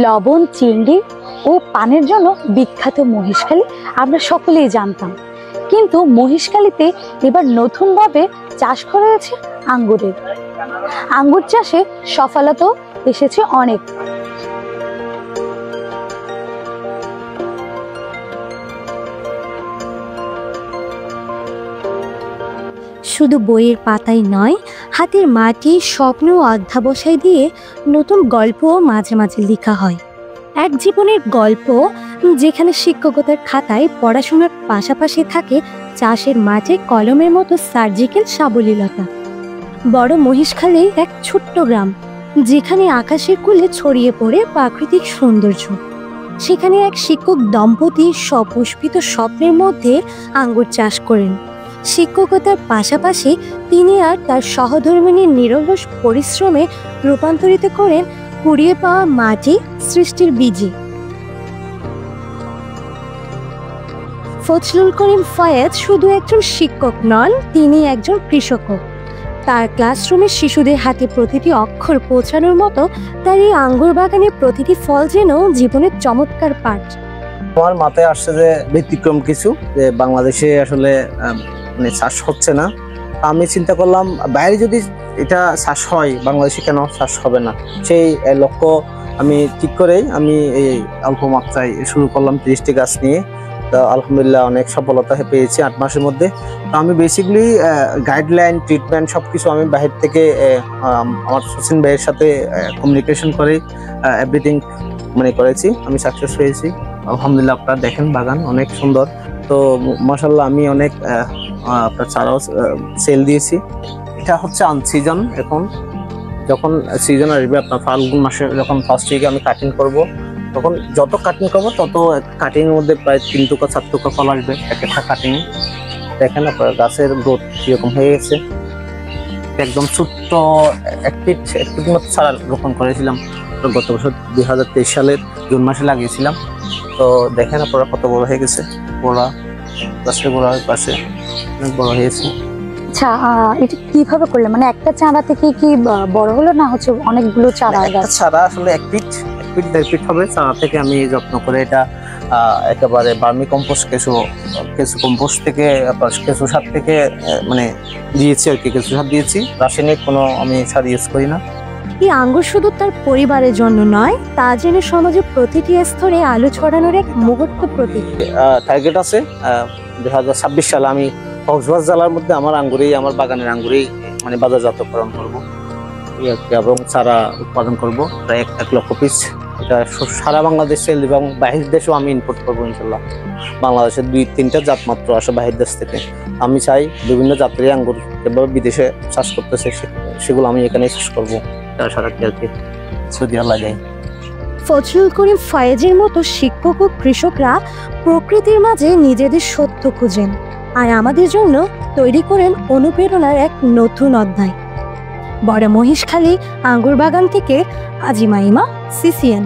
লবণ, চিংড়ি ও পানের জন্য বিখ্যাত মহেশখালী আমরা সকলেই জানতাম, কিন্তু মহেশখালীতে এবার নতুনভাবে চাষ করা হয়েছে আঙ্গুরের। আঙ্গুর চাষে সফলতা এসেছে অনেক। শুধু বইয়ের পাতাই নয়, হাতের মাটি, স্বপ্ন ও অধ্যাবসায় দিয়ে নতুন গল্পও মাঝে মাঝে লেখা হয়। এক জীবনের গল্প যেখানে শিক্ষকতার খাতায় পড়াশোনার পাশাপাশি থাকে চাষের মাঠে কলমের মতো সার্জিক্যাল সাবলীলতা। বড় মহেশখালী এক ছোট্ট গ্রাম, যেখানে আকাশের কোলে ছড়িয়ে পড়ে প্রাকৃতিক সৌন্দর্য। সেখানে এক শিক্ষক দম্পতি সপুষ্পিত স্বপ্নের মধ্যে আঙ্গুর চাষ করেন। শিক্ষকতার পাশাপাশি তিনি আর তার সহধর্মিণীর নিরলস পরিশ্রমে রূপান্তরিত করেন কুড়িয়ে পাওয়া মাটি সৃষ্টির বীজে। ফজলুল করিম ফয়েজ শুধু একজন শিক্ষক নন, তিনি একজন কৃষকও। তার ক্লাসরুমের শিশুদের হাতে প্রতিটি অক্ষর পৌঁছানোর মতো তার এই আঙ্গুর বাগানের প্রতিটি ফল যেন জীবনের চমৎকার পাঠ। আমার মাথায় আসছে যে ব্যতিক্রম কিছু, যে বাংলাদেশে আসলে মানে চাষ হচ্ছে না। আমি চিন্তা করলাম বাইরে যদি এটা চাষ হয়, বাংলাদেশে কেন চাষ হবে না। সেই লক্ষ্য আমি ঠিক করেই আমি এই অল্প মাত্রায় শুরু করলাম 30টি গাছ নিয়ে। তো আলহামদুলিল্লাহ অনেক সফলতা পেয়েছি 8 মাসের মধ্যে। তো আমি বেসিক্যালি গাইডলাইন, ট্রিটমেন্ট সবকিছু আমি বাহির থেকে আমার সচিন ভাইয়ের সাথে কমিউনিকেশন করে এভরিথিং মানে করেছি। আমি সাকসেস হয়েছি আলহামদুলিল্লাহ। আপনারা দেখেন বাগান অনেক সুন্দর। তো মাশাআল্লাহ আমি অনেক আপনার চারাও সেল দিয়েছি। এটা হচ্ছে আনসিজন। এখন যখন সিজন আসবে আপনার ফাল্গুন মাসে, যখন ফার্স্ট উইকে আমি কাটিং করব, তখন যত কাটিং করবো তত কাটিং এর মধ্যে প্রায় 3 টুকরা 4 টুকরা ফল আসবে এক একটা কাটিং। দেখেন আপনার গাছের গ্রোথ কিরকম হয়ে গেছে। একদম ছোট্ট এক ফিট মতো চারা রোপণ করেছিলাম গত বছর 2023 সালের জুন মাসে লাগিয়েছিলাম। তো দেখেন আপনারা কত বড় হয়ে গেছে। গোড়া গাছের গোড়ার পাশে অনেক বড় হয়েছে। আচ্ছা, এটা কিভাবে করলে, মানে একটা চারা থেকে কি বড় হলো না হচ্ছে অনেকগুলো চারা? চারা আসলে 1 ফিট 1.5 ফিট হবে। চারা থেকে আমি যত্ন করে এটা একেবারে বার্মি কম্পোস্ট, কেঁচু কম্পোস্ট থেকে, কেঁচু সার থেকে মানে দিয়েছি আর কি। কেঁচু সার দিয়েছি, রাসায়নিক কোনো আমি সার ইউজ করি না। এই আঙ্গুর শুধু তার পরিবারের জন্য নয়, তা যেন সমাজের প্রতিটি স্তরে আলো ছড়ানোর এক মুহূর্ত প্রতীক। টার্গেট আছে 2026 সালে আমি কক্সবাজার জেলার মধ্যে আমার বাগানের আঙ্গুরেই মানে বাজারজাতকরণ করবো এবং চারা উৎপাদন করব প্রায় 1 লক্ষ পিস। এটা সারা বাংলাদেশ সেল এবং বাহির দেশেও আমি ইম্পোর্ট করবো ইনশাল্লাহ। বাংলাদেশের 2-3টা জাত মাত্র আসে বাহির দেশ থেকে। আমি চাই বিভিন্ন জাতের আঙ্গুর যেভাবে বিদেশে চাষ করতেছে সেগুলো আমি এখানে চাষ করবো। সারা সৌদি আরবে। ফজলুল করিম ফয়েজের মতো শিক্ষক ও কৃষকরা প্রকৃতির মাঝে নিজেদের সত্য খুঁজেন, আর আমাদের জন্য তৈরি করেন অনুপ্রেরণার এক নতুন অধ্যায়। বড় মহেশখালী আঙ্গুর বাগান থেকে আজিমা ইমা, CCN।